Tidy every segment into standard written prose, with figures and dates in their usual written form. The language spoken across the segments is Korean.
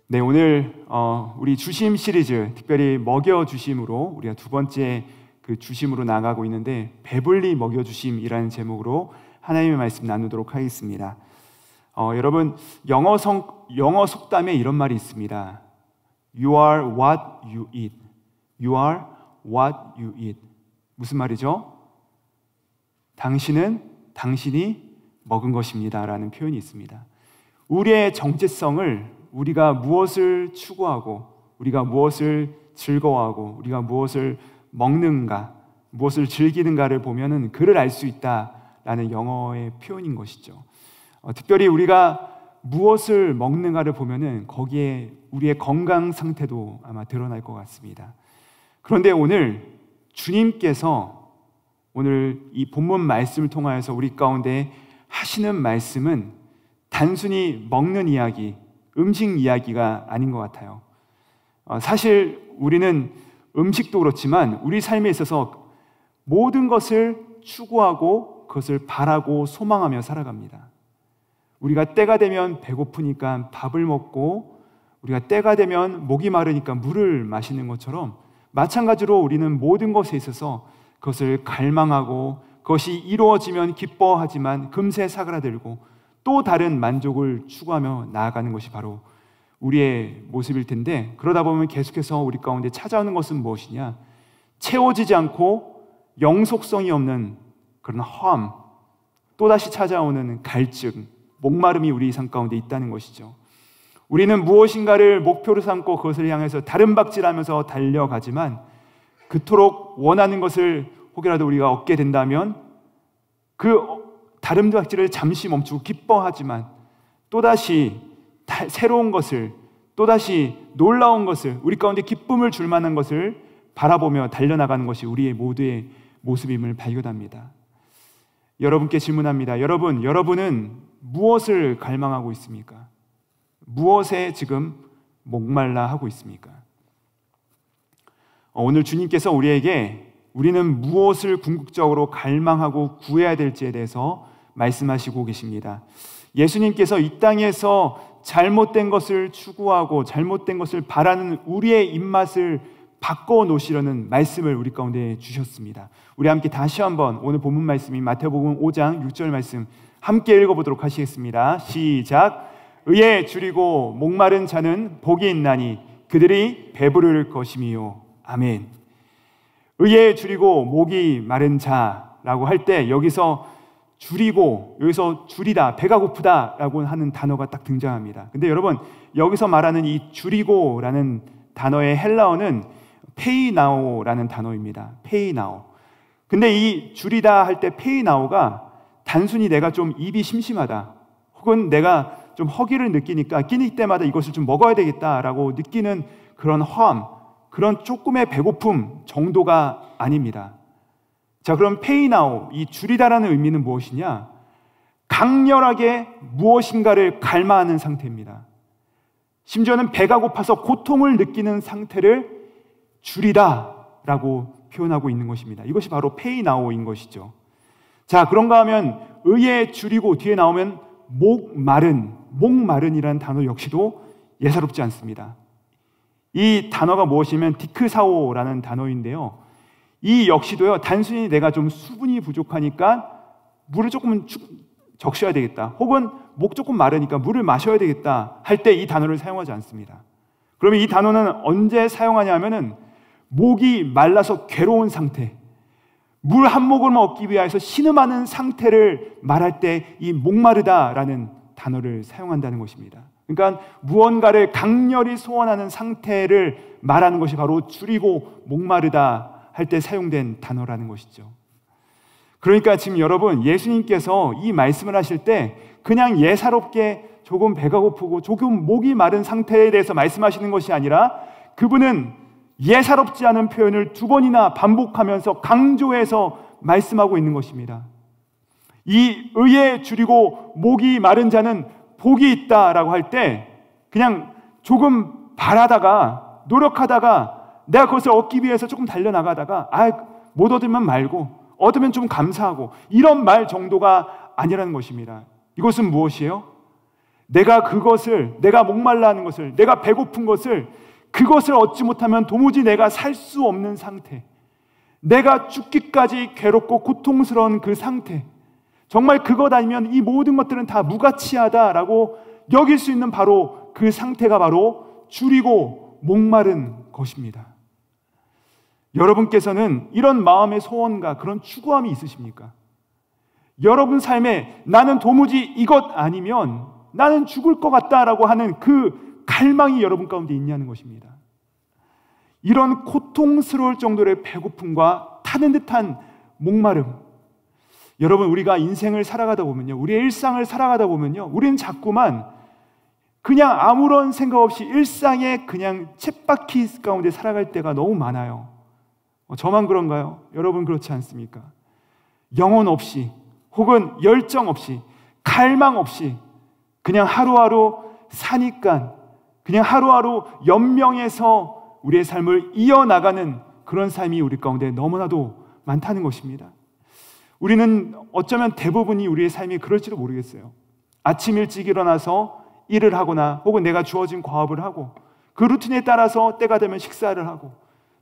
네, 오늘 우리 주심 시리즈, 특별히 먹여주심으로 우리가 두 번째 그 주심으로 나가고 있는데, 배불리 먹여주심이라는 제목으로 하나님의 말씀 나누도록 하겠습니다. 여러분, 영어 속담에 이런 말이 있습니다. You are what you eat. You are what you eat. 무슨 말이죠? 당신은 당신이 먹은 것입니다 라는 표현이 있습니다. 우리의 정체성을 우리가 무엇을 추구하고, 우리가 무엇을 즐거워하고, 우리가 무엇을 먹는가, 무엇을 즐기는가를 보면은 그를 알 수 있다라는 영어의 표현인 것이죠. 특별히 우리가 무엇을 먹는가를 보면은 거기에 우리의 건강 상태도 아마 드러날 것 같습니다. 그런데 오늘 주님께서 오늘 이 본문 말씀을 통하여서 우리 가운데 하시는 말씀은 단순히 먹는 이야기, 음식 이야기가 아닌 것 같아요. 사실 우리는 음식도 그렇지만 우리 삶에 있어서 모든 것을 추구하고 그것을 바라고 소망하며 살아갑니다. 우리가 때가 되면 배고프니까 밥을 먹고, 우리가 때가 되면 목이 마르니까 물을 마시는 것처럼 마찬가지로 우리는 모든 것에 있어서 그것을 갈망하고 그것이 이루어지면 기뻐하지만 금세 사그라들고 또 다른 만족을 추구하며 나아가는 것이 바로 우리의 모습일 텐데, 그러다 보면 계속해서 우리 가운데 찾아오는 것은 무엇이냐? 채워지지 않고 영속성이 없는 그런 허함, 또다시 찾아오는 갈증, 목마름이 우리 삶 가운데 있다는 것이죠. 우리는 무엇인가를 목표로 삼고 그것을 향해서 다름박질하면서 달려가지만 그토록 원하는 것을 혹여라도 우리가 얻게 된다면 그 다름박질을 잠시 멈추고 기뻐하지만 또다시 새로운 것을, 또다시 놀라운 것을, 우리 가운데 기쁨을 줄 만한 것을 바라보며 달려나가는 것이 우리의 모두의 모습임을 발견합니다. 여러분께 질문합니다. 여러분은 무엇을 갈망하고 있습니까? 무엇에 지금 목말라 하고 있습니까? 오늘 주님께서 우리에게 우리는 무엇을 궁극적으로 갈망하고 구해야 될지에 대해서 말씀하시고 계십니다. 예수님께서 이 땅에서 잘못된 것을 추구하고 잘못된 것을 바라는 우리의 입맛을 바꿔놓으시려는 말씀을 우리 가운데 주셨습니다. 우리 함께 다시 한번 오늘 본문 말씀인 마태복음 5장 6절 말씀 함께 읽어보도록 하시겠습니다. 시작. 의에 줄이고 목마른 자는 복이 있나니 그들이 배부를 것임이요. 아멘. 의에 줄이고 목이 마른 자라고 할 때 여기서 줄이다, 배가 고프다라고 하는 단어가 딱 등장합니다. 근데 여러분, 여기서 말하는 이 줄이고라는 단어의 헬라어는 페이나오라는 단어입니다. 페이나오. 근데 이 줄이다 할 때 페이나오가 단순히 내가 좀 입이 심심하다, 혹은 내가 좀 허기를 느끼니까 끼니 때마다 이것을 좀 먹어야 되겠다라고 느끼는 그런 허함, 그런 조금의 배고픔 정도가 아닙니다. 자, 그럼 페이나오, 이 줄이다라는 의미는 무엇이냐? 강렬하게 무엇인가를 갈망하는 상태입니다. 심지어는 배가 고파서 고통을 느끼는 상태를 줄이다라고 표현하고 있는 것입니다. 이것이 바로 페이나오인 것이죠. 자, 그런가 하면 의에 줄이고 뒤에 나오면 목마른이라는 단어 역시도 예사롭지 않습니다. 이 단어가 무엇이냐면 디크사오라는 단어인데요, 이 역시도요, 단순히 내가 좀 수분이 부족하니까 물을 조금 적셔야 되겠다, 혹은 목 조금 마르니까 물을 마셔야 되겠다 할 때 이 단어를 사용하지 않습니다. 그러면 이 단어는 언제 사용하냐 하면은 목이 말라서 괴로운 상태, 물 한 모금만 얻기 위해서 신음하는 상태를 말할 때 이 목마르다라는 단어를 사용한다는 것입니다. 그러니까 무언가를 강렬히 소원하는 상태를 말하는 것이 바로 줄이고 목마르다 할 때 사용된 단어라는 것이죠. 그러니까 지금 여러분, 예수님께서 이 말씀을 하실 때 그냥 예사롭게 조금 배가 고프고 조금 목이 마른 상태에 대해서 말씀하시는 것이 아니라 그분은 예사롭지 않은 표현을 두 번이나 반복하면서 강조해서 말씀하고 있는 것입니다. 이 의에 줄이고 목이 마른 자는 복이 있다라고 할 때 그냥 조금 바라다가 노력하다가 내가 그것을 얻기 위해서 조금 달려나가다가 못 얻으면 말고 얻으면 좀 감사하고 이런 말 정도가 아니라는 것입니다. 이것은 무엇이에요? 내가 그것을, 내가 목말라 하는 것을, 내가 배고픈 것을, 그것을 얻지 못하면 도무지 내가 살 수 없는 상태, 내가 죽기까지 괴롭고 고통스러운 그 상태, 정말 그것 아니면 이 모든 것들은 다 무가치하다라고 여길 수 있는 바로 그 상태가 바로 줄이고 목마른 것입니다. 여러분께서는 이런 마음의 소원과 그런 추구함이 있으십니까? 여러분 삶에 나는 도무지 이것 아니면 나는 죽을 것 같다라고 하는 그 갈망이 여러분 가운데 있냐는 것입니다. 이런 고통스러울 정도의 배고픔과 타는 듯한 목마름, 여러분 우리가 인생을 살아가다 보면요, 우리의 일상을 살아가다 보면요, 우리는 자꾸만 그냥 아무런 생각 없이 일상에 그냥 쳇바퀴 가운데 살아갈 때가 너무 많아요. 저만 그런가요? 여러분 그렇지 않습니까? 영혼 없이 혹은 열정 없이 갈망 없이 그냥 하루하루 사니까 그냥 하루하루 연명해서 우리의 삶을 이어나가는 그런 삶이 우리 가운데 너무나도 많다는 것입니다. 우리는 어쩌면 대부분이 우리의 삶이 그럴지도 모르겠어요. 아침 일찍 일어나서 일을 하거나 혹은 내가 주어진 과업을 하고 그 루틴에 따라서 때가 되면 식사를 하고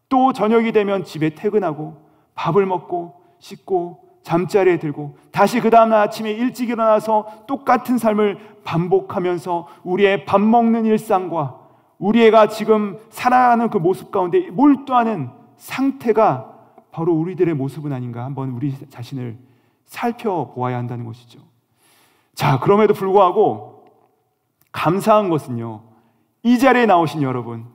또 저녁이 되면 집에 퇴근하고 밥을 먹고 씻고 잠자리에 들고 다시 그 다음날 아침에 일찍 일어나서 똑같은 삶을 반복하면서 우리의 밥 먹는 일상과 우리가 지금 살아가는 그 모습 가운데 몰두하는 상태가 바로 우리들의 모습은 아닌가 한번 우리 자신을 살펴보아야 한다는 것이죠. 자, 그럼에도 불구하고 감사한 것은요, 이 자리에 나오신 여러분,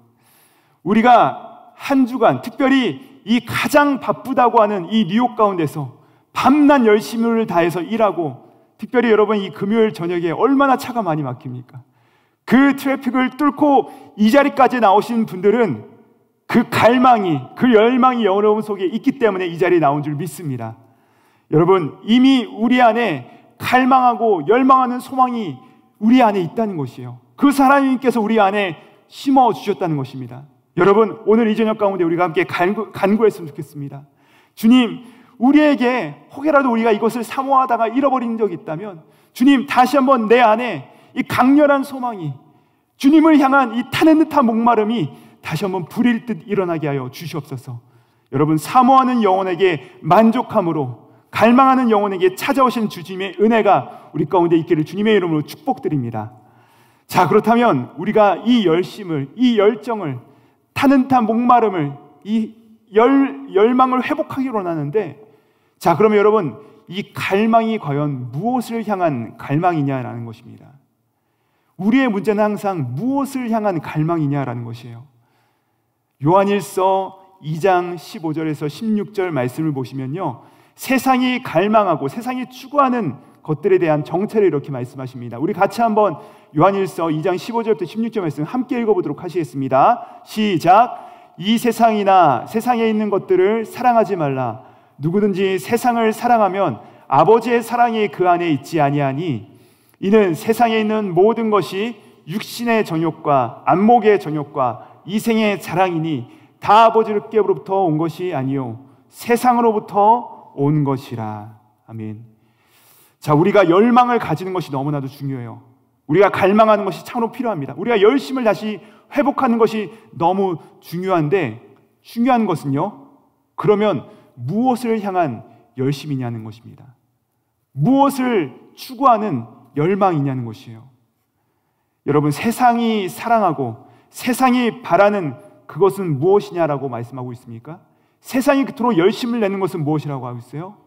우리가 한 주간 특별히 이 가장 바쁘다고 하는 이 뉴욕 가운데서 밤낮 열심을 다해서 일하고 특별히 여러분 이 금요일 저녁에 얼마나 차가 많이 막힙니까? 그 트래픽을 뚫고 이 자리까지 나오신 분들은 그 갈망이, 그 열망이 여러분 속에 있기 때문에 이 자리에 나온 줄 믿습니다. 여러분 이미 우리 안에 갈망하고 열망하는 소망이 우리 안에 있다는 것이에요. 그 하나님께서 우리 안에 심어주셨다는 것입니다. 여러분 오늘 이 저녁 가운데 우리가 함께 간구했으면 좋겠습니다. 주님, 우리에게 혹여라도 우리가 이것을 사모하다가 잃어버린 적이 있다면 주님 다시 한번 내 안에 이 강렬한 소망이, 주님을 향한 이 타는 듯한 목마름이 다시 한번 불일 듯 일어나게 하여 주시옵소서. 여러분 사모하는 영혼에게 만족함으로 갈망하는 영혼에게 찾아오신 주님의 은혜가 우리 가운데 있기를 주님의 이름으로 축복드립니다. 자, 그렇다면 우리가 이 열심을, 이 열정을, 타는 듯한 목마름을, 이 열망을 회복하기로 원하는데, 자, 그러면 여러분 이 갈망이 과연 무엇을 향한 갈망이냐라는 것입니다. 우리의 문제는 항상 무엇을 향한 갈망이냐라는 것이에요. 요한일서 2장 15절에서 16절 말씀을 보시면요, 세상이 갈망하고 세상이 추구하는 것들에 대한 정체를 이렇게 말씀하십니다. 우리 같이 한번 요한일서 2장 15절부터 16절 말씀 함께 읽어보도록 하시겠습니다. 시작. 이 세상이나 세상에 있는 것들을 사랑하지 말라. 누구든지 세상을 사랑하면 아버지의 사랑이 그 안에 있지 아니하니, 이는 세상에 있는 모든 것이 육신의 정욕과 안목의 정욕과 이생의 자랑이니 다 아버지께로부터 온 것이 아니요 세상으로부터 온 것이라. 아멘. 자, 우리가 열망을 가지는 것이 너무나도 중요해요. 우리가 갈망하는 것이 참으로 필요합니다. 우리가 열심을 다시 회복하는 것이 너무 중요한데, 중요한 것은요, 그러면 무엇을 향한 열심이냐는 것입니다. 무엇을 추구하는 열망이냐는 것이에요. 여러분 세상이 사랑하고 세상이 바라는 그것은 무엇이냐라고 말씀하고 있습니까? 세상이 그토록 열심을 내는 것은 무엇이라고 하고 있어요?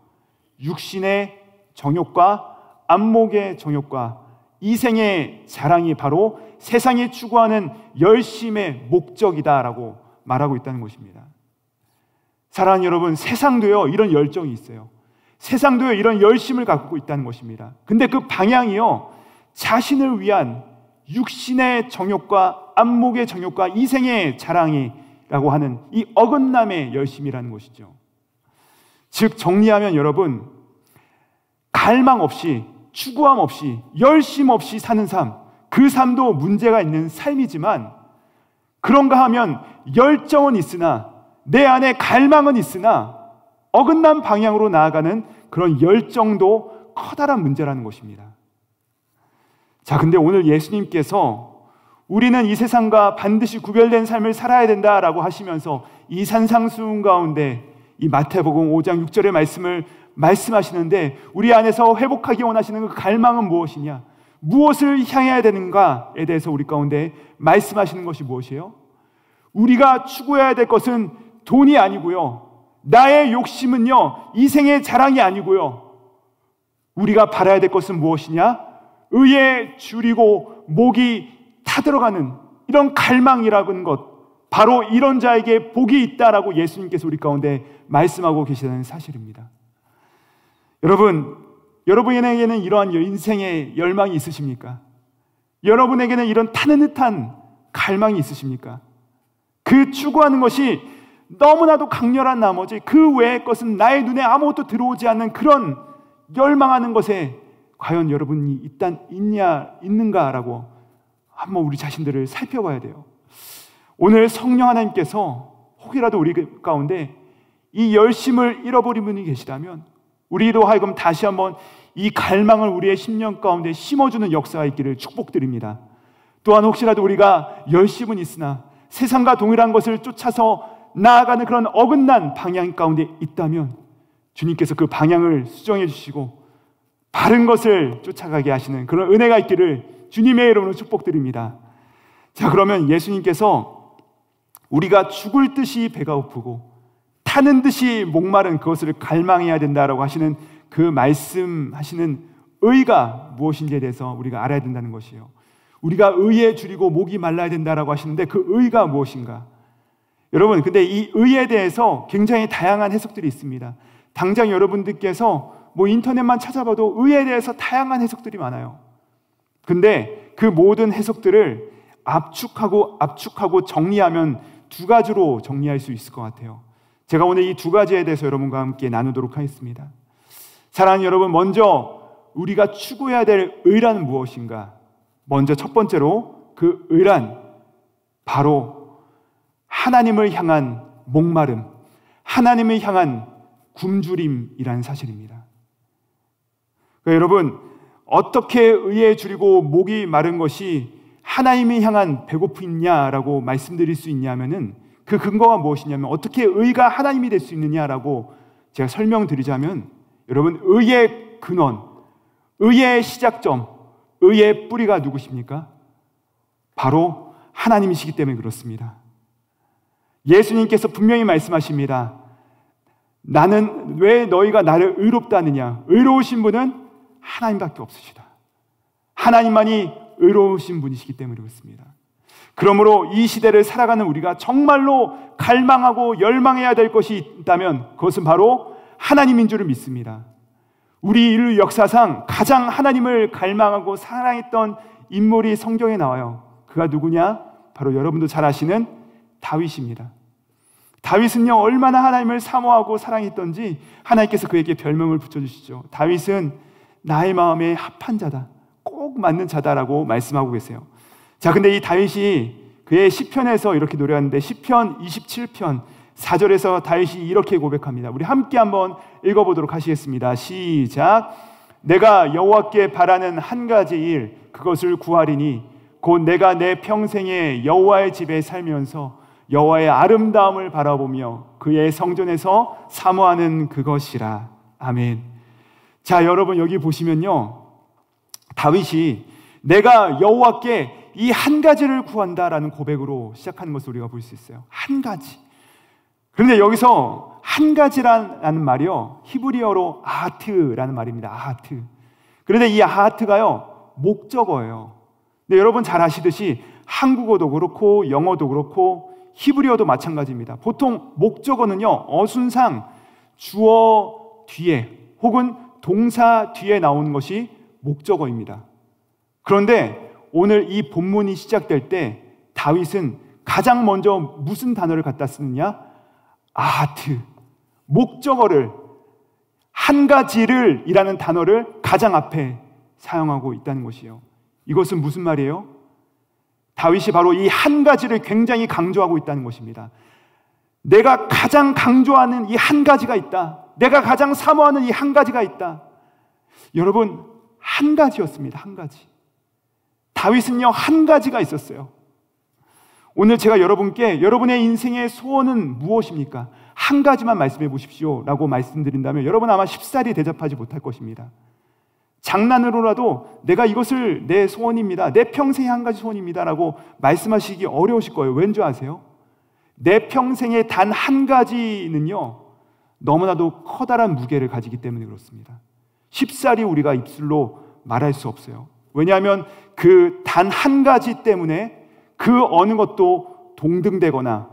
육신의 정욕과 안목의 정욕과 이생의 자랑이 바로 세상이 추구하는 열심의 목적이다라고 말하고 있다는 것입니다. 사랑하는 여러분, 세상도요 이런 열정이 있어요. 세상도요 이런 열심을 갖고 있다는 것입니다. 근데 그 방향이요, 자신을 위한 육신의 정욕과 안목의 정욕과 이생의 자랑이라고 하는 이 어긋남의 열심이라는 것이죠. 즉 정리하면 여러분, 갈망 없이, 추구함 없이, 열심 없이 사는 삶, 그 삶도 문제가 있는 삶이지만, 그런가 하면 열정은 있으나 내 안에 갈망은 있으나 어긋난 방향으로 나아가는 그런 열정도 커다란 문제라는 것입니다. 자, 근데 오늘 예수님께서 우리는 이 세상과 반드시 구별된 삶을 살아야 된다라고 하시면서 이 산상수훈 가운데 이 마태복음 5장 6절의 말씀을 말씀하시는데, 우리 안에서 회복하기 원하시는 그 갈망은 무엇이냐, 무엇을 향해야 되는가에 대해서 우리 가운데 말씀하시는 것이 무엇이에요? 우리가 추구해야 될 것은 돈이 아니고요, 나의 욕심은요 이 생의 자랑이 아니고요, 우리가 바라야 될 것은 무엇이냐? 의에 줄이고 목이 타들어가는 이런 갈망이라는 것, 바로 이런 자에게 복이 있다라고 예수님께서 우리 가운데 말씀하고 계시다는 사실입니다. 여러분에게는 이러한 인생의 열망이 있으십니까? 여러분에게는 이런 타는 듯한 갈망이 있으십니까? 그 추구하는 것이 너무나도 강렬한 나머지 그 외의 것은 나의 눈에 아무것도 들어오지 않는 그런 열망하는 것에 과연 여러분이 있는가라고 한번 우리 자신들을 살펴봐야 돼요. 오늘 성령 하나님께서 혹이라도 우리 가운데 이 열심을 잃어버린 분이 계시다면 우리로 하여금 다시 한번 이 갈망을 우리의 심령 가운데 심어주는 역사가 있기를 축복드립니다. 또한 혹시라도 우리가 열심은 있으나 세상과 동일한 것을 쫓아서 나아가는 그런 어긋난 방향 가운데 있다면 주님께서 그 방향을 수정해 주시고 바른 것을 쫓아가게 하시는 그런 은혜가 있기를 주님의 이름으로 축복드립니다. 자, 그러면 예수님께서 우리가 죽을 듯이 배가 고프고 타는 듯이 목마른 그것을 갈망해야 된다라고 하시는 그 말씀하시는 의가 무엇인지에 대해서 우리가 알아야 된다는 것이에요. 우리가 의에 줄이고 목이 말라야 된다라고 하시는데 그 의가 무엇인가? 여러분, 근데 이 의에 대해서 굉장히 다양한 해석들이 있습니다. 당장 여러분들께서 인터넷만 찾아봐도 의에 대해서 다양한 해석들이 많아요. 근데 그 모든 해석들을 압축하고 정리하면 두 가지로 정리할 수 있을 것 같아요. 제가 오늘 이 두 가지에 대해서 여러분과 함께 나누도록 하겠습니다. 사랑하는 여러분, 먼저 우리가 추구해야 될 의란 무엇인가? 먼저 첫 번째로 그 의란 바로 하나님을 향한 목마름, 하나님을 향한 굶주림이라는 사실입니다. 그러니까 여러분, 어떻게 의에 줄이고 목이 마른 것이 하나님을 향한 배고픔이냐라고 말씀드릴 수 있냐면은 그 근거가 무엇이냐면, 어떻게 의가 하나님이 될 수 있느냐라고 제가 설명드리자면, 여러분, 의의 근원, 의의 시작점, 의의 뿌리가 누구십니까? 바로 하나님이시기 때문에 그렇습니다. 예수님께서 분명히 말씀하십니다. 나는 왜 너희가 나를 의롭다 하느냐? 의로우신 분은 하나님밖에 없으시다. 하나님만이 의로우신 분이시기 때문에 그렇습니다. 그러므로 이 시대를 살아가는 우리가 정말로 갈망하고 열망해야 될 것이 있다면 그것은 바로 하나님인 줄을 믿습니다. 우리 인류 역사상 가장 하나님을 갈망하고 사랑했던 인물이 성경에 나와요. 그가 누구냐? 바로 여러분도 잘 아시는 다윗입니다. 다윗은요, 얼마나 하나님을 사모하고 사랑했던지 하나님께서 그에게 별명을 붙여주시죠. 다윗은 나의 마음에 합한 자다, 꼭 맞는 자다라고 말씀하고 계세요. 자, 근데 이 다윗이 그의 시편에서 이렇게 노래하는데, 시편 27편 4절에서 다윗이 이렇게 고백합니다. 우리 함께 한번 읽어보도록 하시겠습니다. 시작. 내가 여호와께 바라는 한 가지 일, 그것을 구하리니 곧 내가 내 평생에 여호와의 집에 살면서 여호와의 아름다움을 바라보며 그의 성전에서 사모하는 그것이라. 아멘. 자, 여러분, 여기 보시면요, 다윗이 내가 여호와께 이 한 가지를 구한다라는 고백으로 시작하는 것을 우리가 볼 수 있어요. 한 가지. 그런데 여기서 한 가지라는 말이요, 히브리어로 아하트라는 말입니다. 아하트. 그런데 이 아하트가요, 목적어예요. 근데 여러분 잘 아시듯이 한국어도 그렇고 영어도 그렇고 히브리어도 마찬가지입니다. 보통 목적어는요, 어순상 주어 뒤에 혹은 동사 뒤에 나오는 것이 목적어입니다. 그런데 오늘 이 본문이 시작될 때 다윗은 가장 먼저 무슨 단어를 갖다 쓰느냐? 아하트, 목적어를, 한 가지를 이라는 단어를 가장 앞에 사용하고 있다는 것이에요. 이것은 무슨 말이에요? 다윗이 바로 이 한 가지를 굉장히 강조하고 있다는 것입니다. 내가 가장 강조하는 이 한 가지가 있다. 내가 가장 사모하는 이 한 가지가 있다. 여러분, 한 가지였습니다. 한 가지. 다윗은요, 한 가지가 있었어요. 오늘 제가 여러분께 여러분의 인생의 소원은 무엇입니까? 한 가지만 말씀해 보십시오 라고 말씀드린다면 여러분 아마 쉽사리 대답하지 못할 것입니다. 장난으로라도 내가 이것을 내 소원입니다, 내 평생의 한 가지 소원입니다 라고 말씀하시기 어려우실 거예요. 왠지 아세요? 내 평생의 단 한 가지는요, 너무나도 커다란 무게를 가지기 때문에 그렇습니다. 쉽사리 우리가 입술로 말할 수 없어요. 왜냐하면 그 단 한 가지 때문에 그 어느 것도 동등되거나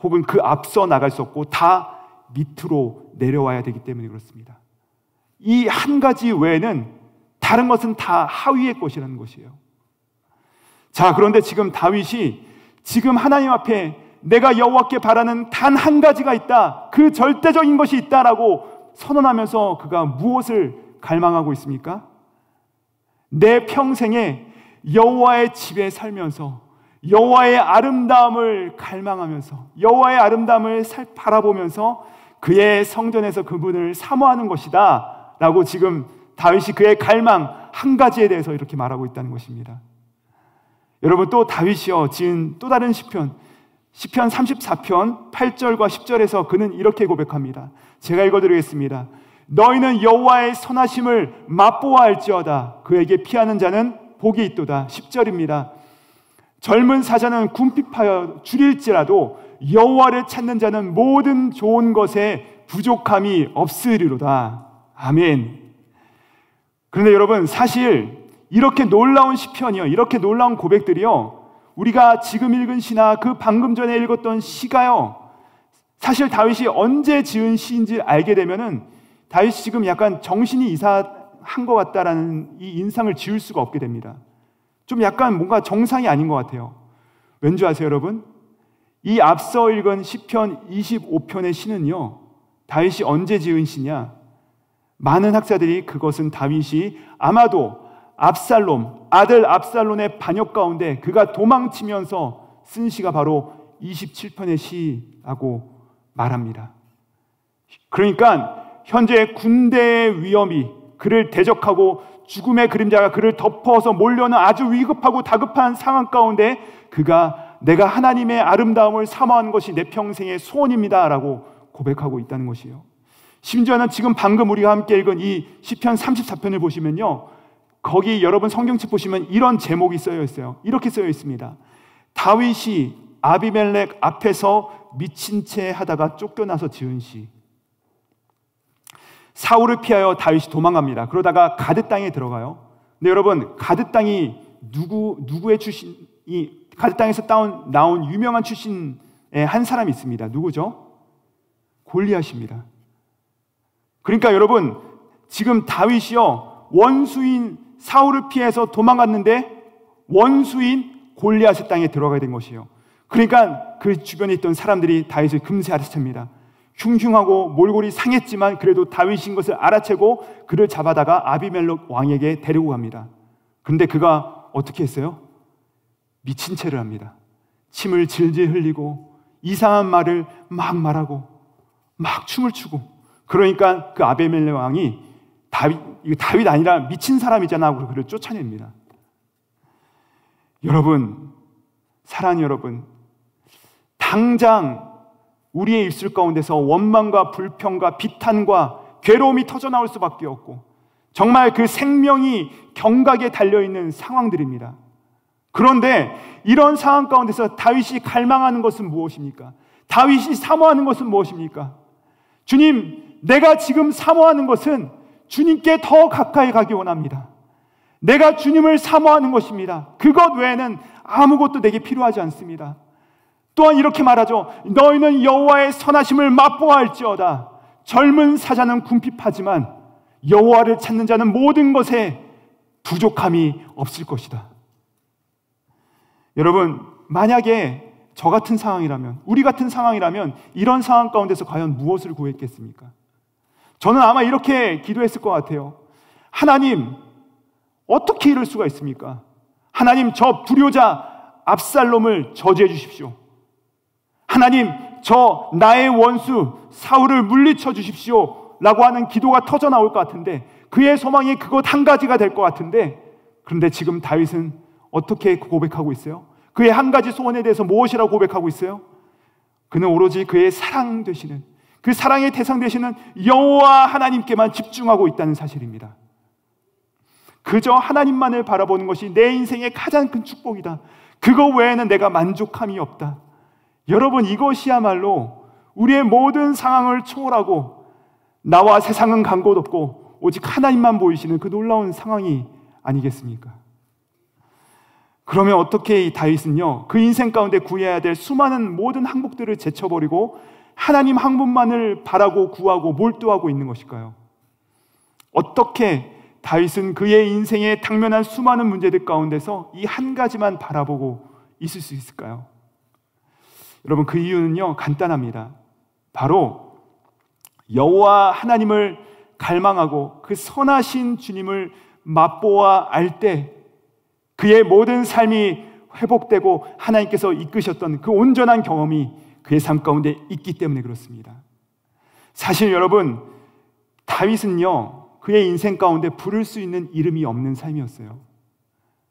혹은 그 앞서 나갈 수 없고 다 밑으로 내려와야 되기 때문에 그렇습니다. 이 한 가지 외에는 다른 것은 다 하위의 것이라는 것이에요. 자, 그런데 지금 다윗이 지금 하나님 앞에 내가 여호와께 바라는 단 한 가지가 있다, 그 절대적인 것이 있다라고 선언하면서 그가 무엇을 갈망하고 있습니까? 내 평생에 여호와의 집에 살면서 여호와의 아름다움을 갈망하면서 여호와의 아름다움을 바라보면서 그의 성전에서 그분을 사모하는 것이다 라고 지금 다윗이 그의 갈망 한 가지에 대해서 이렇게 말하고 있다는 것입니다. 여러분, 또 다윗이요 지은 또 다른 시편 34편 8절과 10절에서 그는 이렇게 고백합니다. 제가 읽어드리겠습니다. 너희는 여호와의 선하심을 맛보아할지어다. 그에게 피하는 자는 복이 있도다. 10절입니다. 젊은 사자는 궁핍하여 줄일지라도 여호와를 찾는 자는 모든 좋은 것에 부족함이 없으리로다. 아멘. 그런데 여러분, 사실 이렇게 놀라운 시편이요, 이렇게 놀라운 고백들이요, 우리가 지금 읽은 시나 그 방금 전에 읽었던 시가요, 사실 다윗이 언제 지은 시인지 알게 되면은 다윗이 지금 약간 정신이 이상한 것 같다라는 이 인상을 지울 수가 없게 됩니다. 좀 약간 뭔가 정상이 아닌 것 같아요. 왠지 아세요, 여러분? 이 앞서 읽은 시편 25편의 시는요, 다윗이 언제 지은 시냐? 많은 학자들이 그것은 다윗이 아마도 아들 압살롬의 반역 가운데 그가 도망치면서 쓴 시가 바로 27편의 시라고 말합니다. 그러니까 현재 군대의 위험이 그를 대적하고 죽음의 그림자가 그를 덮어서 몰려오는 아주 위급하고 다급한 상황 가운데 그가 내가 하나님의 아름다움을 사모하는 것이 내 평생의 소원입니다 라고 고백하고 있다는 것이에요. 심지어는 지금 방금 우리가 함께 읽은 이 시편 34편을 보시면요, 거기 여러분 성경책 보시면 이런 제목이 쓰여 있어요. 이렇게 쓰여 있습니다. 다윗이 아비멜렉 앞에서 미친 채 하다가 쫓겨나서 지은 시. 사울을 피하여 다윗이 도망갑니다. 그러다가 가드 땅에 들어가요. 근데 여러분, 가드 땅이 누구의 출신이, 가드 땅에서 나온 유명한 출신의 한 사람이 있습니다. 누구죠? 골리앗입니다. 그러니까 여러분, 지금 다윗이요, 원수인 사울을 피해서 도망갔는데 원수인 골리앗의 땅에 들어가게 된 것이에요. 그러니까 그 주변에 있던 사람들이 다윗을 금세 알아챕니다. 흉흉하고 몰골이 상했지만 그래도 다윗인 것을 알아채고 그를 잡아다가 아비멜렉 왕에게 데리고 갑니다. 그런데 그가 어떻게 했어요? 미친 채를 합니다. 침을 질질 흘리고 이상한 말을 막 말하고 막 춤을 추고, 그러니까 그 아비멜렉 왕이 이거 다윗 아니라 미친 사람이잖아 하고 그를 쫓아냅니다. 여러분, 사랑하는 여러분, 당장 우리의 입술 가운데서 원망과 불평과 비탄과 괴로움이 터져나올 수밖에 없고 정말 그 생명이 경각에 달려있는 상황들입니다. 그런데 이런 상황 가운데서 다윗이 갈망하는 것은 무엇입니까? 다윗이 사모하는 것은 무엇입니까? 주님, 내가 지금 사모하는 것은 주님께 더 가까이 가기 원합니다. 내가 주님을 사모하는 것입니다. 그것 외에는 아무것도 내게 필요하지 않습니다. 또한 이렇게 말하죠. 너희는 여호와의 선하심을 맛보아할지어다. 젊은 사자는 궁핍하지만 여호와를 찾는 자는 모든 것에 부족함이 없을 것이다. 여러분, 만약에 저 같은 상황이라면, 우리 같은 상황이라면 이런 상황 가운데서 과연 무엇을 구했겠습니까? 저는 아마 이렇게 기도했을 것 같아요. 하나님, 어떻게 이럴 수가 있습니까? 하나님, 저 불효자 압살롬을 저주해 주십시오. 하나님, 나의 원수 사울을 물리쳐 주십시오 라고 하는 기도가 터져나올 것 같은데, 그의 소망이 그것 한 가지가 될 것 같은데, 그런데 지금 다윗은 어떻게 고백하고 있어요? 그의 한 가지 소원에 대해서 무엇이라고 고백하고 있어요? 그는 오로지 그의 사랑 되시는, 그 사랑의 대상 되시는 여호와 하나님께만 집중하고 있다는 사실입니다. 그저 하나님만을 바라보는 것이 내 인생의 가장 큰 축복이다. 그거 외에는 내가 만족함이 없다. 여러분, 이것이야말로 우리의 모든 상황을 초월하고 나와 세상은 간 곳 없고 오직 하나님만 보이시는 그 놀라운 상황이 아니겠습니까? 그러면 어떻게 이 다윗은요, 그 인생 가운데 구해야 될 수많은 모든 항목들을 제쳐버리고 하나님 한 분만을 바라고 구하고 몰두하고 있는 것일까요? 어떻게 다윗은 그의 인생에 당면한 수많은 문제들 가운데서 이 한 가지만 바라보고 있을 수 있을까요? 여러분, 그 이유는요, 간단합니다. 바로 여호와 하나님을 갈망하고 그 선하신 주님을 맛보아 알 때 그의 모든 삶이 회복되고 하나님께서 이끄셨던 그 온전한 경험이 그의 삶 가운데 있기 때문에 그렇습니다. 사실 여러분, 다윗은요, 그의 인생 가운데 부를 수 있는 이름이 없는 삶이었어요.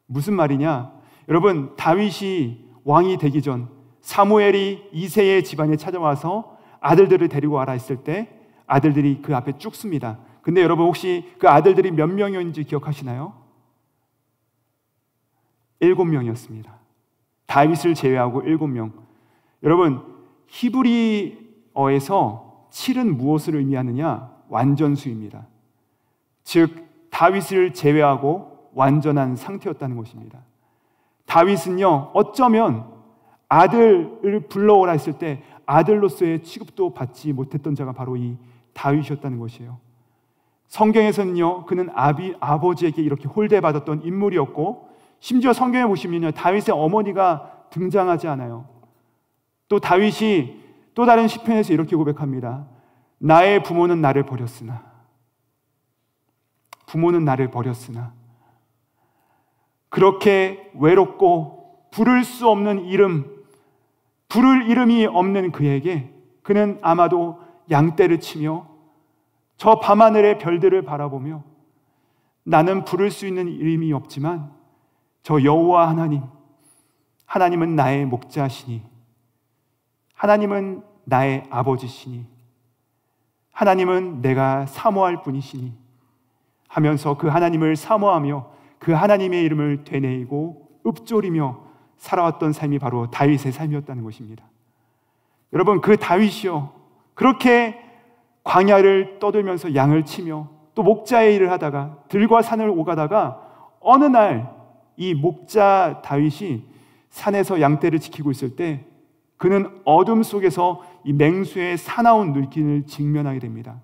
무슨 말이냐? 여러분, 다윗이 왕이 되기 전 사무엘이 이새의 집안에 찾아와서 아들들을 데리고 와라 했을 때 아들들이 그 앞에 쭉 씁니다. 근데 여러분, 혹시 그 아들들이 몇 명이었는지 기억하시나요? 7명이었습니다. 다윗을 제외하고 7명. 여러분, 히브리어에서 7은 무엇을 의미하느냐? 완전수입니다. 즉, 다윗을 제외하고 완전한 상태였다는 것입니다. 다윗은요, 어쩌면 아들을 불러오라 했을 때 아들로서의 취급도 받지 못했던 자가 바로 이 다윗이었다는 것이에요. 성경에서는요, 그는 아버지에게 이렇게 홀대받았던 인물이었고, 심지어 성경에 보시면요, 다윗의 어머니가 등장하지 않아요. 또 다윗이 또 다른 시편에서 이렇게 고백합니다. 나의 부모는 나를 버렸으나, 부모는 나를 버렸으나, 그렇게 외롭고 부를 수 없는 이름, 부를 이름이 없는 그에게 그는 아마도 양떼를 치며 저 밤하늘의 별들을 바라보며 나는 부를 수 있는 이름이 없지만 저 여호와 하나님은 나의 목자시니, 하나님은 나의 아버지시니, 하나님은 내가 사모할 분이시니 하면서 그 하나님을 사모하며 그 하나님의 이름을 되뇌이고 읊조리며 살아왔던 삶이 바로 다윗의 삶이었다는 것입니다. 여러분, 그 다윗이요, 그렇게 광야를 떠돌면서 양을 치며 또 목자의 일을 하다가 들과 산을 오가다가 어느 날 이 목자 다윗이 산에서 양떼를 지키고 있을 때 그는 어둠 속에서 이 맹수의 사나운 눈길을 직면하게 됩니다.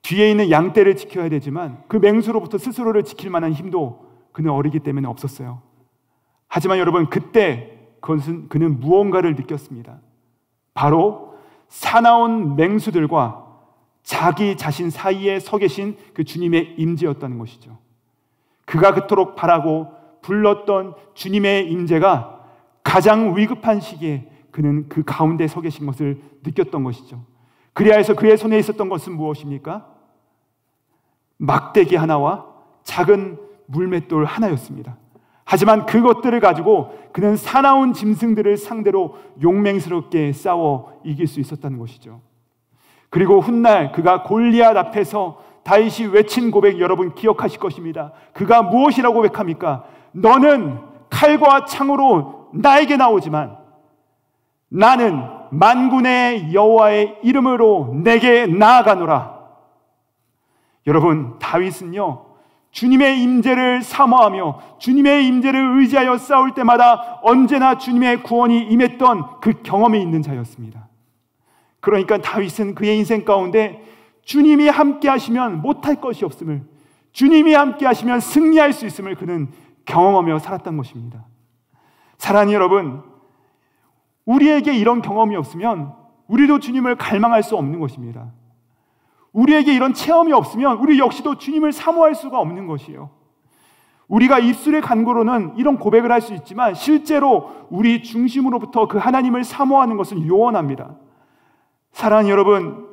뒤에 있는 양떼를 지켜야 되지만 그 맹수로부터 스스로를 지킬 만한 힘도 그는 어리기 때문에 없었어요. 하지만 여러분, 그때 그는 무언가를 느꼈습니다. 바로 사나운 맹수들과 자기 자신 사이에 서 계신 그 주님의 임재였다는 것이죠. 그가 그토록 바라고 불렀던 주님의 임재가 가장 위급한 시기에 그는 그 가운데 서 계신 것을 느꼈던 것이죠. 그리하여서 그의 손에 있었던 것은 무엇입니까? 막대기 하나와 작은 물맷돌 하나였습니다. 하지만 그것들을 가지고 그는 사나운 짐승들을 상대로 용맹스럽게 싸워 이길 수 있었다는 것이죠. 그리고 훗날 그가 골리앗 앞에서 다윗이 외친 고백, 여러분 기억하실 것입니다. 그가 무엇이라고 고백합니까? 너는 칼과 창으로 나에게 나오지만 나는 만군의 여호와의 이름으로 내게 나아가노라. 여러분, 다윗은요, 주님의 임재를 사모하며 주님의 임재를 의지하여 싸울 때마다 언제나 주님의 구원이 임했던 그 경험이 있는 자였습니다. 그러니까 다윗은 그의 인생 가운데 주님이 함께 하시면 못할 것이 없음을, 주님이 함께 하시면 승리할 수 있음을 그는 경험하며 살았던 것입니다. 사랑하는 여러분, 우리에게 이런 경험이 없으면 우리도 주님을 갈망할 수 없는 것입니다. 우리에게 이런 체험이 없으면 우리 역시도 주님을 사모할 수가 없는 것이에요. 우리가 입술의 간구로는 이런 고백을 할 수 있지만 실제로 우리 중심으로부터 그 하나님을 사모하는 것은 요원합니다. 사랑하는 여러분,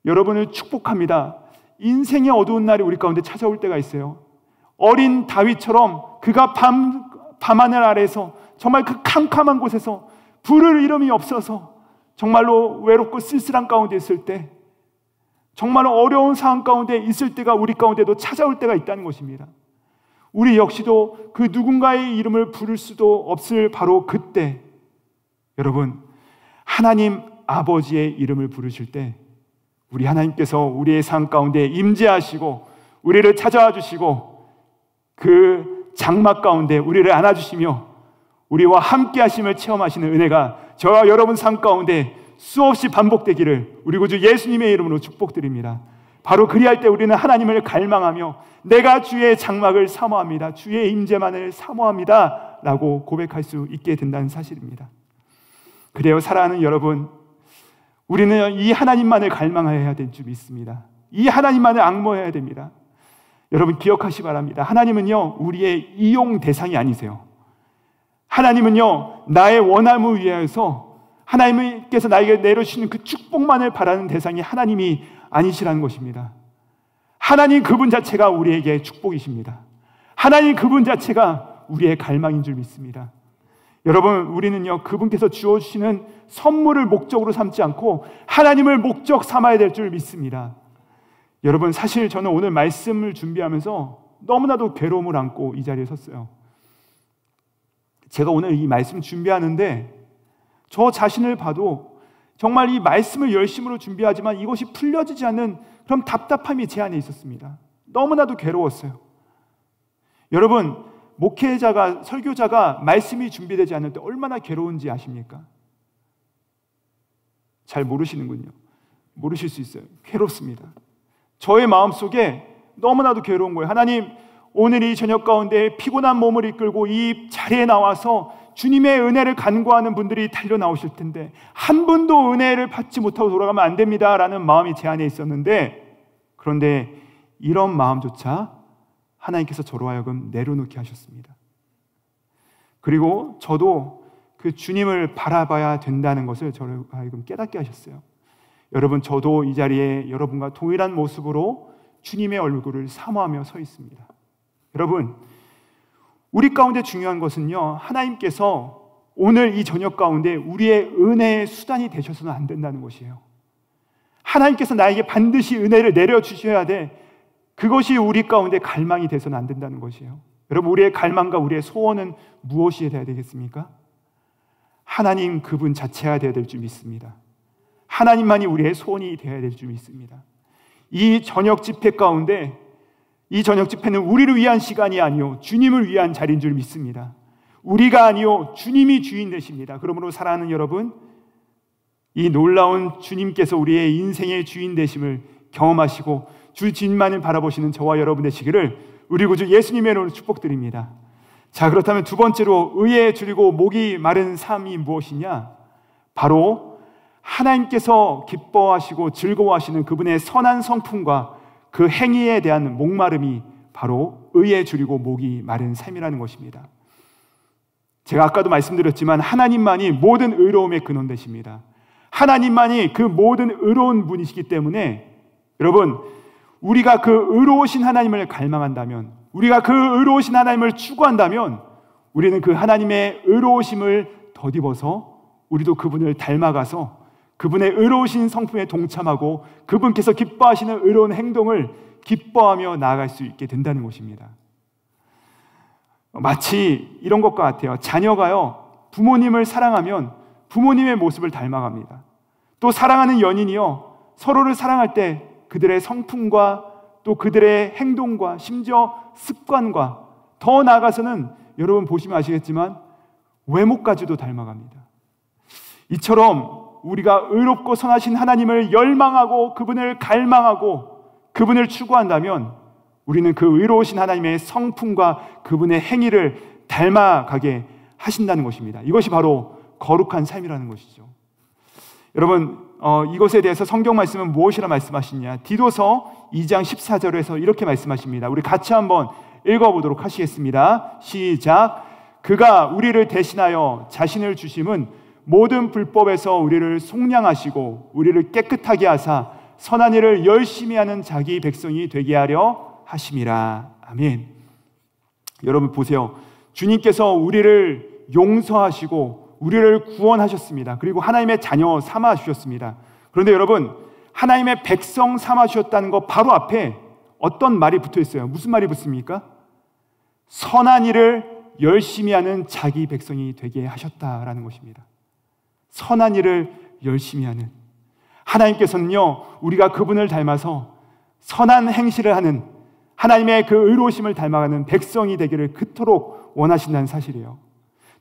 여러분을 축복합니다. 인생의 어두운 날이 우리 가운데 찾아올 때가 있어요. 어린 다윗처럼 그가 밤하늘 아래서 정말 그 캄캄한 곳에서 부를 이름이 없어서 정말로 외롭고 쓸쓸한 가운데 있을 때, 정말 어려운 상황 가운데 있을 때가 우리 가운데도 찾아올 때가 있다는 것입니다. 우리 역시도 그 누군가의 이름을 부를 수도 없을 바로 그때, 여러분, 하나님 아버지의 이름을 부르실 때 우리 하나님께서 우리의 삶 가운데 임재하시고 우리를 찾아와 주시고 그 장막 가운데 우리를 안아주시며 우리와 함께 하심을 체험하시는 은혜가 저와 여러분 삶 가운데 수없이 반복되기를 우리 구주 예수님의 이름으로 축복드립니다. 바로 그리할 때 우리는 하나님을 갈망하며 내가 주의 장막을 사모합니다, 주의 임재만을 사모합니다 라고 고백할 수 있게 된다는 사실입니다. 그래요, 사랑하는 여러분, 우리는 이 하나님만을 갈망해야 될 줄 믿습니다. 이 하나님만을 앙모해야 됩니다. 여러분 기억하시기 바랍니다. 하나님은요 우리의 이용 대상이 아니세요. 하나님은요 나의 원함을 위하여서 하나님께서 나에게 내려주시는 그 축복만을 바라는 대상이 하나님이 아니시라는 것입니다. 하나님 그분 자체가 우리에게 축복이십니다. 하나님 그분 자체가 우리의 갈망인 줄 믿습니다. 여러분, 우리는요 그분께서 주어주시는 선물을 목적으로 삼지 않고 하나님을 목적 삼아야 될 줄 믿습니다. 여러분, 사실 저는 오늘 말씀을 준비하면서 너무나도 괴로움을 안고 이 자리에 섰어요. 제가 오늘 이 말씀 준비하는데 저 자신을 봐도 정말 이 말씀을 열심으로 준비하지만 이것이 풀려지지 않는 그런 답답함이 제 안에 있었습니다. 너무나도 괴로웠어요. 여러분, 목회자가, 설교자가 말씀이 준비되지 않을 때 얼마나 괴로운지 아십니까? 잘 모르시는군요. 모르실 수 있어요. 괴롭습니다. 저의 마음속에 너무나도 괴로운 거예요. 하나님, 오늘 이 저녁 가운데 피곤한 몸을 이끌고 이 자리에 나와서 주님의 은혜를 간구하는 분들이 달려 나오실 텐데 한 분도 은혜를 받지 못하고 돌아가면 안 됩니다 라는 마음이 제 안에 있었는데, 그런데 이런 마음조차 하나님께서 저로 하여금 내려놓게 하셨습니다. 그리고 저도 그 주님을 바라봐야 된다는 것을 저로 하여금 깨닫게 하셨어요. 여러분, 저도 이 자리에 여러분과 동일한 모습으로 주님의 얼굴을 사모하며 서 있습니다. 여러분, 우리 가운데 중요한 것은요, 하나님께서 오늘 이 저녁 가운데 우리의 은혜의 수단이 되셔서는 안 된다는 것이에요. 하나님께서 나에게 반드시 은혜를 내려주셔야 돼. 그것이 우리 가운데 갈망이 돼서는 안 된다는 것이에요. 여러분, 우리의 갈망과 우리의 소원은 무엇이 되어야 되겠습니까? 하나님 그분 자체가 되어야 될 줄 믿습니다. 하나님만이 우리의 소원이 되어야 될 줄 믿습니다. 이 저녁 집회 가운데, 이 저녁 집회는 우리를 위한 시간이 아니요 주님을 위한 자리인 줄 믿습니다. 우리가 아니요 주님이 주인 되십니다. 그러므로 사랑하는 여러분, 이 놀라운 주님께서 우리의 인생의 주인 되심을 경험하시고 주 주님만을 바라보시는 저와 여러분 되시기를 우리 구주 예수님의 이름으로 축복드립니다. 자, 그렇다면 두 번째로 의에 줄이고 목이 마른 삶이 무엇이냐? 바로 하나님께서 기뻐하시고 즐거워하시는 그분의 선한 성품과 그 행위에 대한 목마름이 바로 의에 줄이고 목이 마른 삶이라는 것입니다. 제가 아까도 말씀드렸지만 하나님만이 모든 의로움의 근원 되십니다. 하나님만이 그 모든 의로운 분이시기 때문에 여러분, 우리가 그 의로우신 하나님을 갈망한다면, 우리가 그 의로우신 하나님을 추구한다면 우리는 그 하나님의 의로우심을 덧입어서 우리도 그분을 닮아가서 그분의 의로우신 성품에 동참하고 그분께서 기뻐하시는 의로운 행동을 기뻐하며 나아갈 수 있게 된다는 것입니다. 마치 이런 것과 같아요. 자녀가요, 부모님을 사랑하면 부모님의 모습을 닮아갑니다. 또 사랑하는 연인이요, 서로를 사랑할 때 그들의 성품과 또 그들의 행동과 심지어 습관과 더 나아가서는 여러분 보시면 아시겠지만 외모까지도 닮아갑니다. 이처럼 우리가 의롭고 선하신 하나님을 열망하고 그분을 갈망하고 그분을 추구한다면 우리는 그 의로우신 하나님의 성품과 그분의 행위를 닮아가게 하신다는 것입니다. 이것이 바로 거룩한 삶이라는 것이죠. 여러분, 이것에 대해서 성경 말씀은 무엇이라 말씀하시냐? 디도서 2장 14절에서 이렇게 말씀하십니다. 우리 같이 한번 읽어보도록 하시겠습니다. 시작. 그가 우리를 대신하여 자신을 주심은 모든 불법에서 우리를 속량하시고 우리를 깨끗하게 하사 선한 일을 열심히 하는 자기 백성이 되게 하려 하심이라. 아멘. 여러분 보세요. 주님께서 우리를 용서하시고 우리를 구원하셨습니다. 그리고 하나님의 자녀 삼아 주셨습니다. 그런데 여러분, 하나님의 백성 삼아 주셨다는 거 바로 앞에 어떤 말이 붙어 있어요? 무슨 말이 붙습니까? 선한 일을 열심히 하는 자기 백성이 되게 하셨다라는 것입니다. 선한 일을 열심히 하는, 하나님께서는요, 우리가 그분을 닮아서 선한 행실을 하는, 하나님의 그 의로우심을 닮아가는 백성이 되기를 그토록 원하신다는 사실이에요.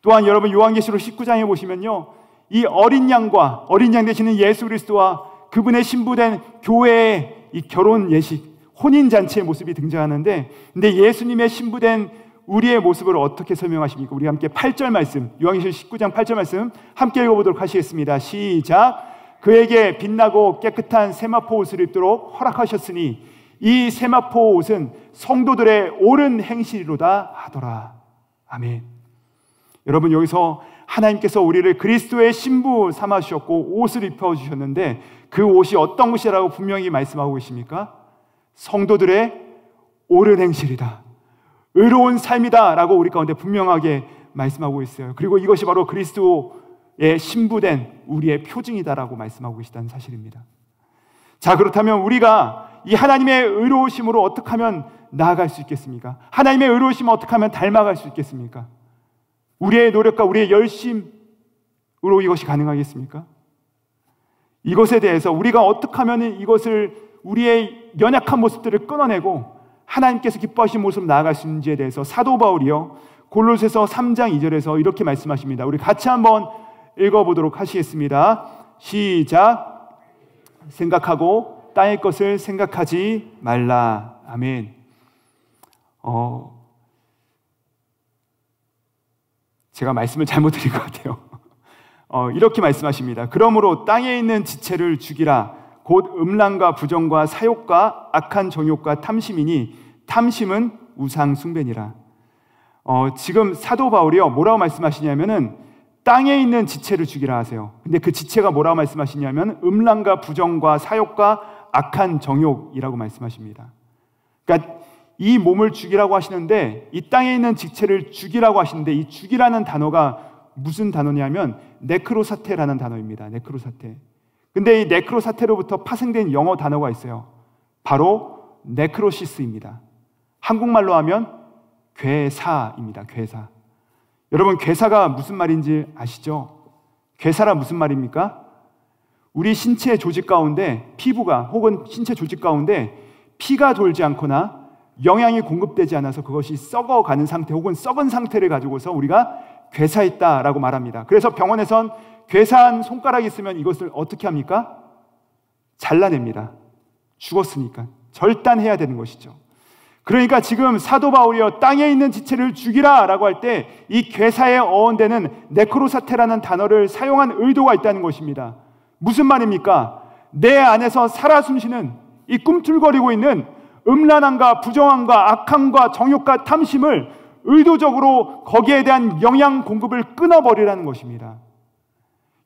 또한 여러분, 요한계시록 19장에 보시면요, 이 어린 양과, 어린 양 되시는 예수 그리스도와 그분의 신부된 교회의 이 결혼 예식, 혼인잔치의 모습이 등장하는데, 근데 예수님의 신부된 우리의 모습을 어떻게 설명하십니까? 우리 함께 8절 말씀, 요한계시록 19장 8절 말씀 함께 읽어보도록 하시겠습니다. 시작. 그에게 빛나고 깨끗한 세마포 옷을 입도록 허락하셨으니 이 세마포 옷은 성도들의 옳은 행실이로다 하더라. 아멘. 여러분, 여기서 하나님께서 우리를 그리스도의 신부 삼아 주셨고 옷을 입혀 주셨는데, 그 옷이 어떤 것이라고 분명히 말씀하고 계십니까? 성도들의 옳은 행실이다, 의로운 삶이다 라고 우리 가운데 분명하게 말씀하고 있어요. 그리고 이것이 바로 그리스도의 신부된 우리의 표징이다라고 말씀하고 계시다는 사실입니다. 자, 그렇다면 우리가 이 하나님의 의로우심으로 어떻게 하면 나아갈 수 있겠습니까? 하나님의 의로우심을 어떻게 하면 닮아갈 수 있겠습니까? 우리의 노력과 우리의 열심으로 이것이 가능하겠습니까? 이것에 대해서 우리가 어떻게 하면 이것을, 우리의 연약한 모습들을 끊어내고 하나님께서 기뻐하신 모습으로 나아갈 수 있는지에 대해서 사도 바울이요, 골로새서 3장 2절에서 이렇게 말씀하십니다. 우리 같이 한번 읽어보도록 하시겠습니다. 시작. 생각하고 땅의 것을 생각하지 말라. 아멘. 제가 말씀을 잘못 드린 것 같아요. 이렇게 말씀하십니다. 그러므로 땅에 있는 지체를 죽이라. 곧 음란과 부정과 사욕과 악한 정욕과 탐심이니 탐심은 우상 숭배니라. 지금 사도 바울이요, 뭐라고 말씀하시냐면은 땅에 있는 지체를 죽이라 하세요. 근데 그 지체가 뭐라고 말씀하시냐면 음란과 부정과 사욕과 악한 정욕이라고 말씀하십니다. 그러니까 이 몸을 죽이라고 하시는데, 이 땅에 있는 지체를 죽이라고 하시는데, 이 죽이라는 단어가 무슨 단어냐면 네크로사테라는 단어입니다. 네크로사테. 근데 이 네크로사테로부터 파생된 영어 단어가 있어요. 바로 네크로시스입니다. 한국말로 하면 괴사입니다. 괴사. 여러분, 괴사가 무슨 말인지 아시죠? 괴사라 무슨 말입니까? 우리 신체 조직 가운데, 피부가 혹은 신체 조직 가운데 피가 돌지 않거나 영양이 공급되지 않아서 그것이 썩어가는 상태 혹은 썩은 상태를 가지고서 우리가 괴사했다라고 말합니다. 그래서 병원에선 괴사한 손가락이 있으면 이것을 어떻게 합니까? 잘라냅니다. 죽었으니까 절단해야 되는 것이죠. 그러니까 지금 사도 바울이여 땅에 있는 지체를 죽이라 라고 할 때 이 괴사에 어원되는 네크로사테라는 단어를 사용한 의도가 있다는 것입니다. 무슨 말입니까? 내 안에서 살아 숨쉬는 이 꿈틀거리고 있는 음란함과 부정함과 악함과 정욕과 탐심을 의도적으로 거기에 대한 영양 공급을 끊어버리라는 것입니다.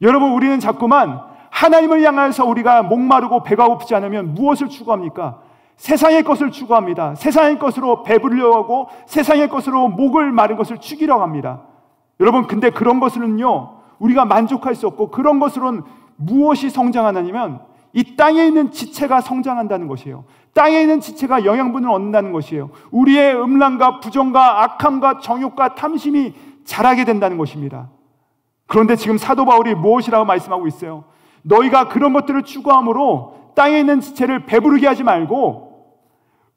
여러분, 우리는 자꾸만 하나님을 향해서 우리가 목마르고 배가 고프지 않으면 무엇을 추구합니까? 세상의 것을 추구합니다. 세상의 것으로 배부르려고 하고 세상의 것으로 목을 마른 것을 죽이려고 합니다. 여러분, 근데 그런 것으로는요, 우리가 만족할 수 없고, 그런 것으로는 무엇이 성장하냐면 이 땅에 있는 지체가 성장한다는 것이에요. 땅에 있는 지체가 영양분을 얻는다는 것이에요. 우리의 음란과 부정과 악함과 정욕과 탐심이 자라게 된다는 것입니다. 그런데 지금 사도 바울이 무엇이라고 말씀하고 있어요? 너희가 그런 것들을 추구함으로 땅에 있는 지체를 배부르게 하지 말고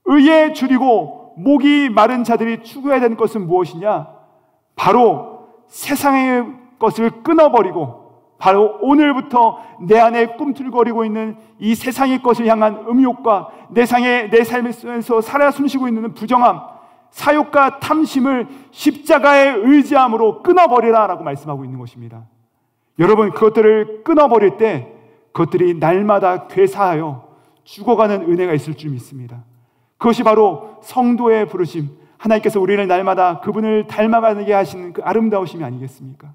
의에 줄이고 목이 마른 자들이 추구해야 되는 것은 무엇이냐? 바로 세상의 것을 끊어버리고 바로 오늘부터 내 안에 꿈틀거리고 있는 이 세상의 것을 향한 음욕과 내 삶에서 살아 숨쉬고 있는 부정함, 사욕과 탐심을 십자가의 의지함으로 끊어버리라 라고 말씀하고 있는 것입니다. 여러분, 그것들을 끊어버릴 때 그것들이 날마다 괴사하여 죽어가는 은혜가 있을 줄 믿습니다. 그것이 바로 성도의 부르심, 하나님께서 우리를 날마다 그분을 닮아가게 하시는 그 아름다우심이 아니겠습니까?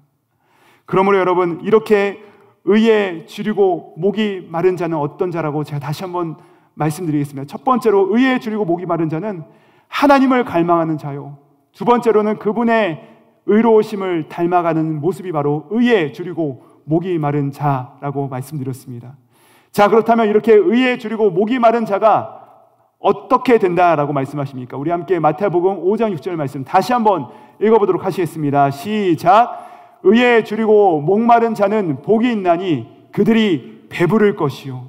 그러므로 여러분, 이렇게 의에 줄이고 목이 마른 자는 어떤 자라고 제가 다시 한번 말씀드리겠습니다. 첫 번째로 의에 줄이고 목이 마른 자는 하나님을 갈망하는 자요. 두 번째로는 그분의 의로우심을 닮아가는 모습이 바로 의에 줄이고 목이 마른 자라고 말씀드렸습니다. 자, 그렇다면 이렇게 의에 줄이고 목이 마른 자가 어떻게 된다라고 말씀하십니까? 우리 함께 마태복음 5장 6절 말씀 다시 한번 읽어보도록 하시겠습니다. 시작. 의에 줄이고 목 마른 자는 복이 있나니 그들이 배부를 것이요.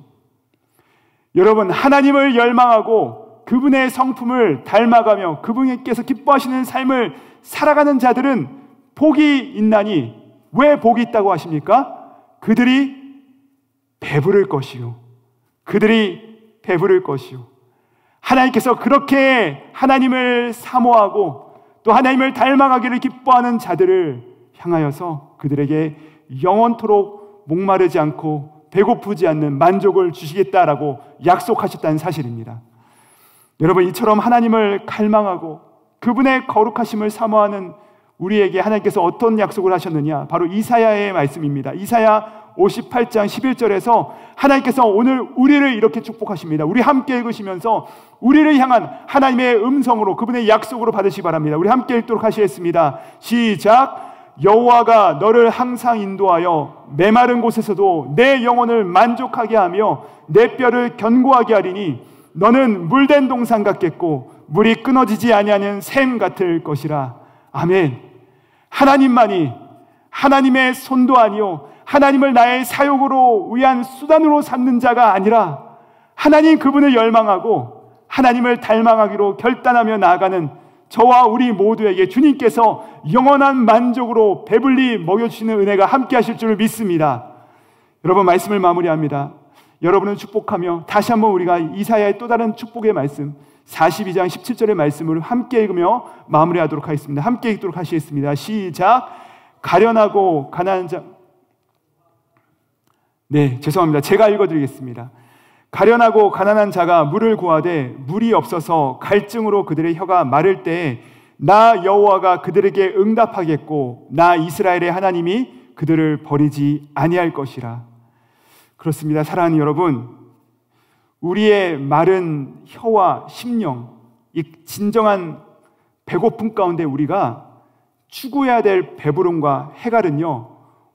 여러분, 하나님을 열망하고 그분의 성품을 닮아가며 그분께서 기뻐하시는 삶을 살아가는 자들은 복이 있나니, 왜 복이 있다고 하십니까? 그들이 배부를 것이요. 그들이 배부를 것이요. 하나님께서 그렇게 하나님을 사모하고 또 하나님을 닮아가기를 기뻐하는 자들을 향하여서 그들에게 영원토록 목마르지 않고 배고프지 않는 만족을 주시겠다라고 약속하셨다는 사실입니다. 여러분, 이처럼 하나님을 갈망하고 그분의 거룩하심을 사모하는 우리에게 하나님께서 어떤 약속을 하셨느냐? 바로 이사야의 말씀입니다. 이사야 58장 11절에서 하나님께서 오늘 우리를 이렇게 축복하십니다. 우리 함께 읽으시면서 우리를 향한 하나님의 음성으로, 그분의 약속으로 받으시기 바랍니다. 우리 함께 읽도록 하시겠습니다. 시작. 여호와가 너를 항상 인도하여 메마른 곳에서도 내 영혼을 만족하게 하며 내 뼈를 견고하게 하리니 너는 물된 동산 같겠고 물이 끊어지지 아니하는 샘 같을 것이라. 아멘. 하나님만이 하나님의 손도 아니요 하나님을 나의 사역으로 위한 수단으로 삼는 자가 아니라 하나님 그분을 열망하고 하나님을 닮아가기로 결단하며 나아가는 저와 우리 모두에게 주님께서 영원한 만족으로 배불리 먹여주시는 은혜가 함께 하실 줄 믿습니다. 여러분, 말씀을 마무리합니다. 여러분을 축복하며 다시 한번 우리가 이사야의 또 다른 축복의 말씀 42장 17절의 말씀을 함께 읽으며 마무리하도록 하겠습니다. 함께 읽도록 하시겠습니다. 시작. 가련하고 가난한 자, 죄송합니다. 제가 읽어드리겠습니다. 가련하고 가난한 자가 물을 구하되 물이 없어서 갈증으로 그들의 혀가 마를 때에 나 여호와가 그들에게 응답하겠고 나 이스라엘의 하나님이 그들을 버리지 아니할 것이라. 그렇습니다. 사랑하는 여러분, 우리의 마른 혀와 심령, 이 진정한 배고픔 가운데 우리가 추구해야 될 배부름과 해갈은요,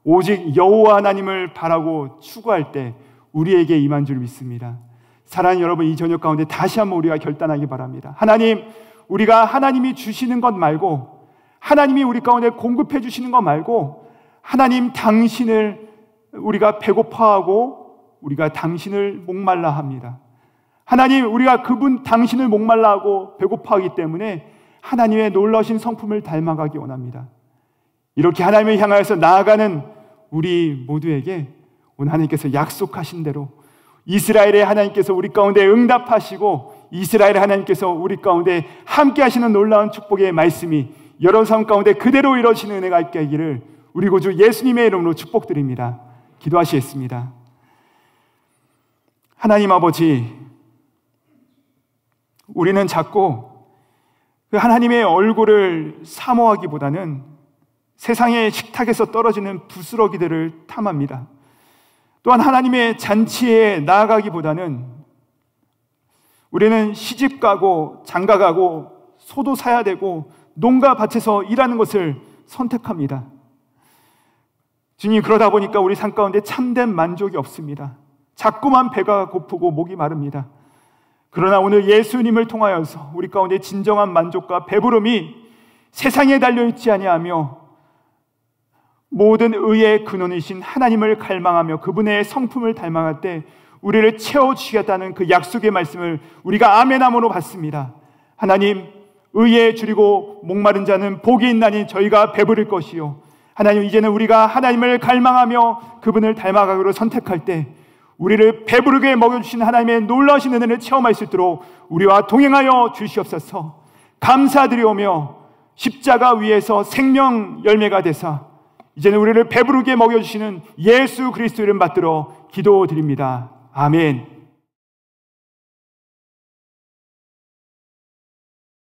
오직 여호와 하나님을 바라고 추구할 때 우리에게 임한 줄 믿습니다. 사랑하는 여러분, 이 저녁 가운데 다시 한번 우리가 결단하기 바랍니다. 하나님, 우리가 하나님이 주시는 것 말고, 하나님이 우리 가운데 공급해 주시는 것 말고, 하나님 당신을 우리가 배고파하고 우리가 당신을 목말라 합니다. 하나님, 우리가 그분 당신을 목말라 하고 배고파하기 때문에 하나님의 놀라우신 성품을 닮아가기 원합니다. 이렇게 하나님을 향하여서 나아가는 우리 모두에게 오늘 하나님께서 약속하신 대로 이스라엘의 하나님께서 우리 가운데 응답하시고 이스라엘의 하나님께서 우리 가운데 함께 하시는 놀라운 축복의 말씀이 여러 삶 가운데 그대로 이루어지는 은혜가 있게 하기를 우리 구주 예수님의 이름으로 축복드립니다. 기도하시겠습니다. 하나님 아버지, 우리는 자꾸 그 하나님의 얼굴을 사모하기보다는 세상의 식탁에서 떨어지는 부스러기들을 탐합니다. 또한 하나님의 잔치에 나아가기보다는 우리는 시집가고 장가가고 소도 사야 되고 농가 밭에서 일하는 것을 선택합니다. 주님, 그러다 보니까 우리 삶 가운데 참된 만족이 없습니다. 자꾸만 배가 고프고 목이 마릅니다. 그러나 오늘 예수님을 통하여서 우리 가운데 진정한 만족과 배부름이 세상에 달려있지 아니하며 모든 의의 근원이신 하나님을 갈망하며 그분의 성품을 닮아갈 때 우리를 채워주시겠다는 그 약속의 말씀을 우리가 아멘함으로 받습니다. 하나님, 의에 줄이고 목마른 자는 복이 있나니 저희가 배부를 것이요. 하나님, 이제는 우리가 하나님을 갈망하며 그분을 닮아가기로 선택할 때 우리를 배부르게 먹여주신 하나님의 놀라우신 은혜를 체험할 수 있도록 우리와 동행하여 주시옵소서. 감사드리오며 십자가 위에서 생명 열매가 되사 이제는 우리를 배부르게 먹여주시는 예수 그리스도 이름 받들어 기도드립니다. 아멘.